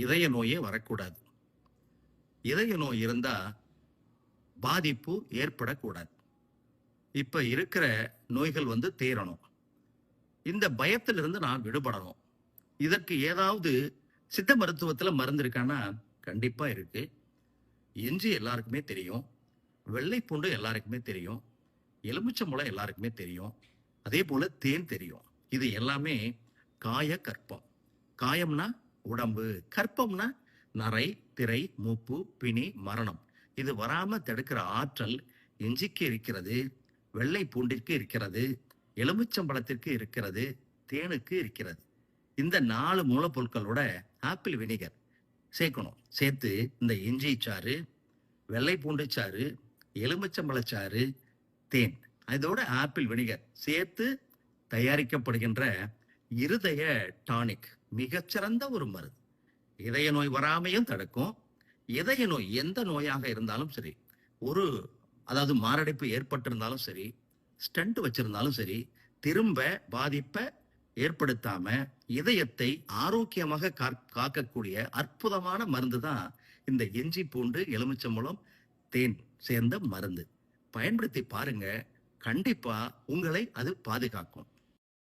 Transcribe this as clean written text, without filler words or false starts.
இதய நோயே வரக்கூடாது. இதய நோய் இருந்தா பாதிப்பு ஏற்படக்கூடாது. இப்ப இருக்கிற நோய்கள் தீரணும். இந்த பயத்திலிருந்து நான் விடுபடணும். இதற்கு ஏதாவது சித்த மருத்துவத்துல மருந்து இருக்கான்னா கண்டிப்பா இருக்கு. இஞ்சி எல்லாருக்குமே தெரியும். வெள்ளை பூண்டு எல்லாருக்குமே தெரியும். எலுமிச்சம்பழம் எல்லாருக்குமே தெரியும். அதே போல தேன் தெரியும். இது எல்லாமே காய கற்பம். காயம்னா உடம்பு, கற்பம்னா நரை, திரை, மூப்பு, பிணி, மரணம். இது வராம தடுக்கிற ஆற்றல் இஞ்சிக்கு இருக்கிறது, வெள்ளை பூண்டிற்கு இருக்கிறது, எலுமிச்சம்பழத்திற்கு இருக்கிறது, தேனுக்கு இருக்கிறது. இந்த 4 மூலப்பொருட்களோட ஆப்பிள் வினிகர் சேர்க்கணும். சேர்த்து இந்த இஞ்சி சாறு, வெள்ளை பூண்டு சாறு, எலுமிச்சம்பழச்சாறு, தேன், இதோட ஆப்பிள் வினிகர் சேர்த்து தயாரிக்கப்படுகின்ற இருதய டானிக் மிகச்சிறந்த ஒரு மருந்து. இதய நோய் வராமையும் தடுக்கும். இதய நோய் எந்த நோயாக இருந்தாலும் சரி, ஒரு அதாவது மாரடைப்பு ஏற்பட்டிருந்தாலும் சரி, ஸ்டண்ட் வச்சிருந்தாலும் சரி, திரும்ப பாதிப்பை ஏற்படுத்தாம இதயத்தை ஆரோக்கியமாக காக்கக்கூடிய அற்புதமான மருந்து தான் இந்த இஞ்சி பூண்டு எலுமிச்சம்பழம் தேன் சேர்ந்த மருந்து. பயன்படுத்தி பாருங்க. கண்டிப்பா உங்களை அது பாதுகாக்கும்.